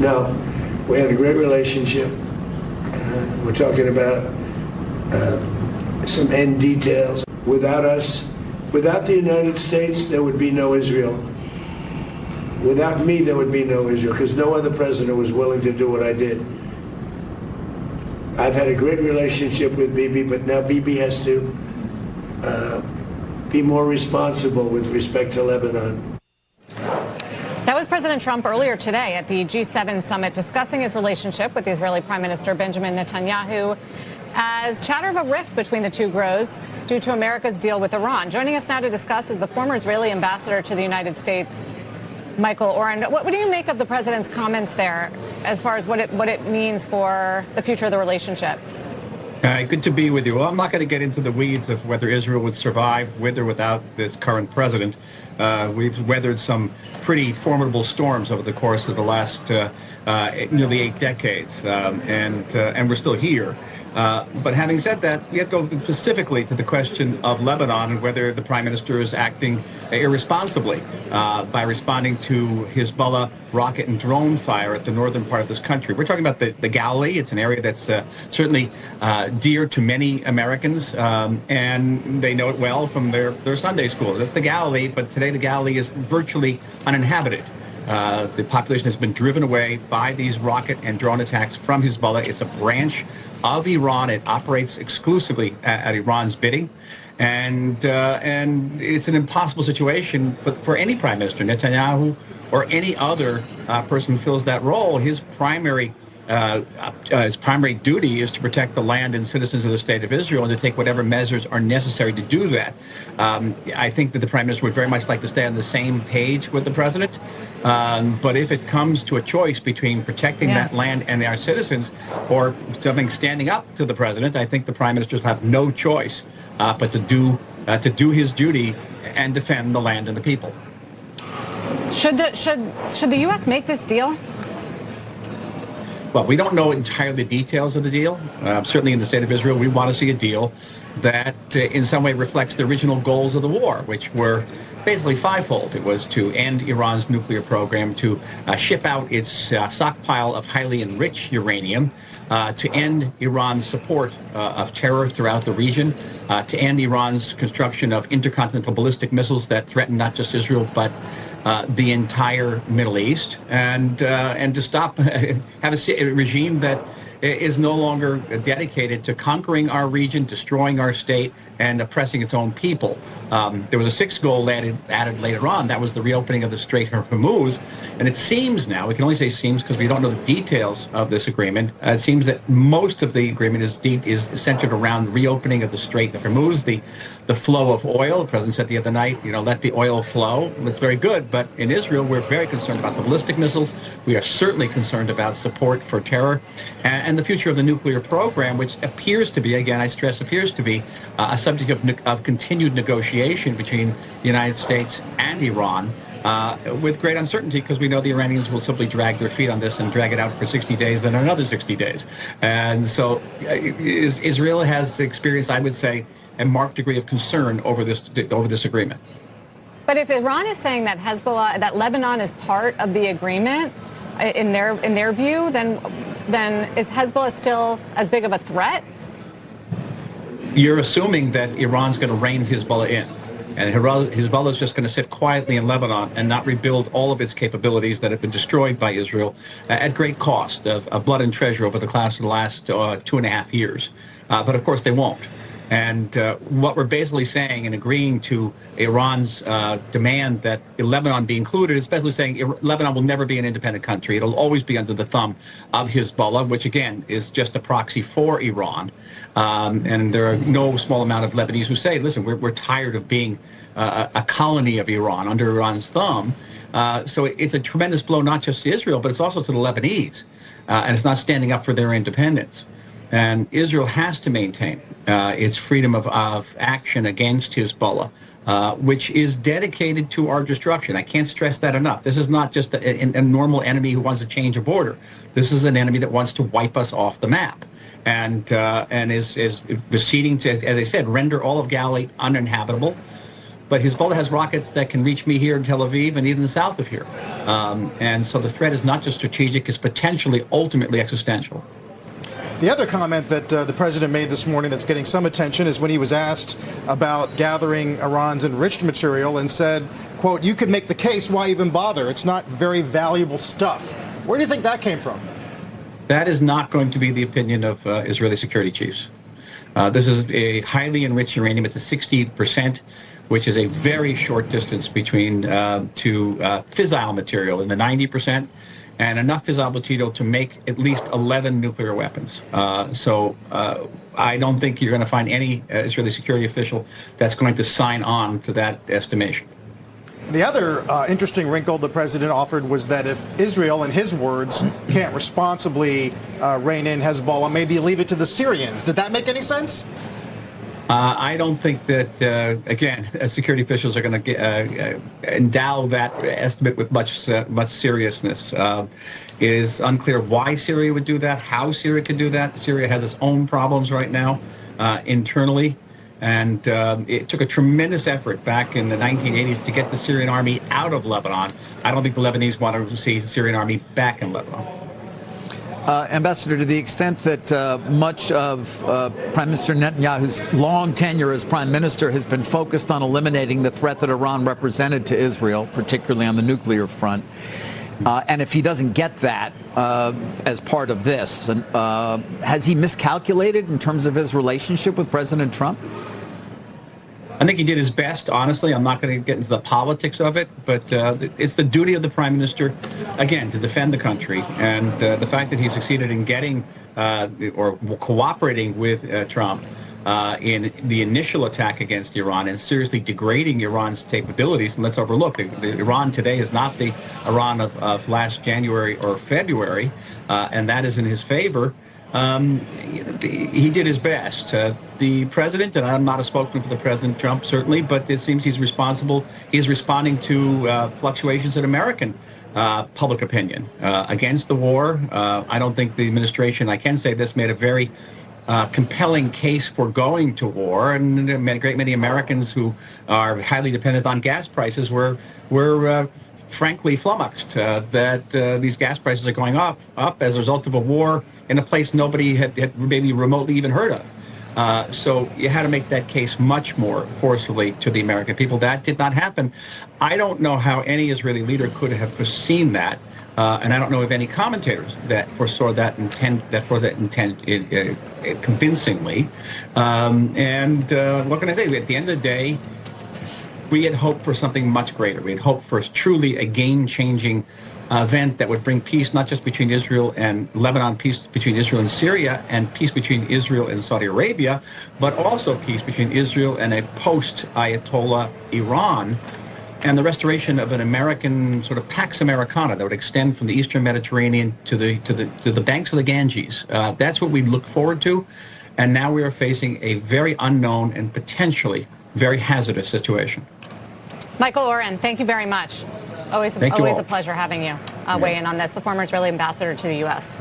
No, we had a great relationship. We're talking about some end details. Without us, without the United States, there would be no Israel. Without me, there would be no Israel, because no other president was willing to do what I did. I've had a great relationship with Bibi, but now Bibi has to be more responsible with respect to Lebanon. That was President Trump earlier today at the G7 summit, discussing his relationship with the Israeli Prime Minister Benjamin Netanyahu, as chatter of a rift between the two grows due to America's deal with Iran. Joining us now to discuss is the former Israeli ambassador to the United States, Michael Oren. What do you make of the president's comments there as far as what it means for the future of the relationship? Good to be with you. Well, I'm not going to get into the weeds of whether Israel would survive with or without this current president. We've weathered some pretty formidable storms over the course of the last nearly 8 decades, and we're still here. But having said that, we have to go specifically to the question of Lebanon and whether the prime minister is acting irresponsibly by responding to Hezbollah rocket and drone fire at the northern part of this country. We're talking about the Galilee. It's an area that's certainly dear to many Americans, and they know it well from their Sunday schools. That's the Galilee, but today the Galilee is virtually uninhabited. The population has been driven away by these rocket and drone attacks from Hezbollah. It's a branch of Iran. It operates exclusively at Iran's bidding. And it's an impossible situation for any prime minister, Netanyahu, or any other person who fills that role. His primary duty is to protect the land and citizens of the state of Israel and to take whatever measures are necessary to do that. I think that the prime minister would very much like to stay on the same page with the president. But if it comes to a choice between protecting that land and our citizens or something standing up to the president, I think the prime ministers have no choice but to do his duty and defend the land and the people. Should the U.S. make this deal? Well, we don't know entirely the details of the deal. Certainly in the state of Israel, we want to see a deal that in some way reflects the original goals of the war, which were basically fivefold. It was to end Iran's nuclear program, to ship out its stockpile of highly enriched uranium, to end Iran's support of terror throughout the region, to end Iran's construction of intercontinental ballistic missiles that threaten not just Israel, but the entire Middle East, and to stop, have a regime that is no longer dedicated to conquering our region, destroying our state, and oppressing its own people. There was a sixth goal added later on. That was the reopening of the Strait of Hormuz. And it seems now, we can only say seems because we don't know the details of this agreement. It seems that most of the agreement is centered around reopening of the Strait of Hormuz, the flow of oil. The president said the other night, let the oil flow. That's very good. But in Israel, we're very concerned about the ballistic missiles. We are certainly concerned about support for terror and the future of the nuclear program, which appears to be, again, I stress, appears to be a subject of continued negotiation between the United States and Iran, with great uncertainty, because we know the Iranians will simply drag their feet on this and drag it out for 60 days and another 60 days. And so Israel has experienced, I would say, a marked degree of concern over this agreement. But if Iran is saying that that Lebanon is part of the agreement, in their view, then is Hezbollah still as big of a threat? You're assuming that Iran's going to rein Hezbollah in. And Hezbollah is just going to sit quietly in Lebanon and not rebuild all of its capabilities that have been destroyed by Israel at great cost of blood and treasure over the course of the last 2.5 years. But of course they won't. And what we're basically saying and agreeing to Iran's demand that Lebanon be included is basically saying Lebanon will never be an independent country. It'll always be under the thumb of Hezbollah, which, again, is just a proxy for Iran. And there are no small amount of Lebanese who say, listen, we're tired of being a colony of Iran under Iran's thumb. So it's a tremendous blow not just to Israel, but it's also to the Lebanese. And it's not standing up for their independence. And Israel has to maintain its freedom of action against Hezbollah, which is dedicated to our destruction. I can't stress that enough. This is not just a normal enemy who wants to change a border. This is an enemy that wants to wipe us off the map and is proceeding to, as I said, render all of Galilee uninhabitable. but Hezbollah has rockets that can reach me here in Tel Aviv and even the south of here. And so the threat is not just strategic, it's potentially, ultimately existential. The other comment that the president made this morning that's getting some attention is when he was asked about gathering Iran's enriched material and said, quote, "You could make the case, why even bother? It's not very valuable stuff." Where do you think that came from? That is not going to be the opinion of Israeli security chiefs. This is a highly enriched uranium. It's a 60%, which is a very short distance between to fissile material in the 90%, and enough fissile material to make at least 11 nuclear weapons. So I don't think you're going to find any Israeli security official that's going to sign on to that estimation. The other interesting wrinkle the president offered was that if Israel, in his words, can't responsibly rein in Hezbollah, maybe leave it to the Syrians. Did that make any sense? I don't think that, again, security officials are going to endow that estimate with much seriousness. It is unclear why Syria would do that, how Syria could do that. Syria has its own problems right now internally. And it took a tremendous effort back in the 1980s to get the Syrian army out of Lebanon. I don't think the Lebanese want to see the Syrian army back in Lebanon. Ambassador, to the extent that much of Prime Minister Netanyahu's long tenure as prime minister has been focused on eliminating the threat that Iran represented to Israel, particularly on the nuclear front, and if he doesn't get that as part of this, has he miscalculated in terms of his relationship with President Trump? I think he did his best, honestly. I'm not going to get into the politics of it, but it's the duty of the prime minister, again, to defend the country. And the fact that he succeeded in getting or cooperating with Trump in the initial attack against Iran and seriously degrading Iran's capabilities. And let's overlook, the Iran today is not the Iran of last January or February, and that is in his favor. He did his best. The president, and I'm not a spokesman for the President Trump, certainly, but it seems he's responsible. He's responding to fluctuations in American public opinion against the war. I don't think the administration, I can say this, made a very compelling case for going to war, and a great many Americans who are highly dependent on gas prices were frankly flummoxed that these gas prices are going up as a result of a war in a place nobody had maybe remotely even heard of. So you had to make that case much more forcefully to the American people. That did not happen. I don't know how any Israeli leader could have foreseen that. And I don't know of any commentators that foresaw that intent convincingly. And what can I say? At the end of the day, we had hoped for something much greater. We had hoped for truly a game-changing event that would bring peace not just between Israel and Lebanon, peace between Israel and Syria, and peace between Israel and Saudi Arabia, but also peace between Israel and a post-Ayatollah Iran, and the restoration of an American sort of Pax Americana that would extend from the Eastern Mediterranean to the banks of the Ganges. That's what we look forward to, and now we are facing a very unknown and potentially very hazardous situation. Michael Oren, thank you very much. Always a pleasure having you weigh in on this. The former Israeli ambassador to the U.S.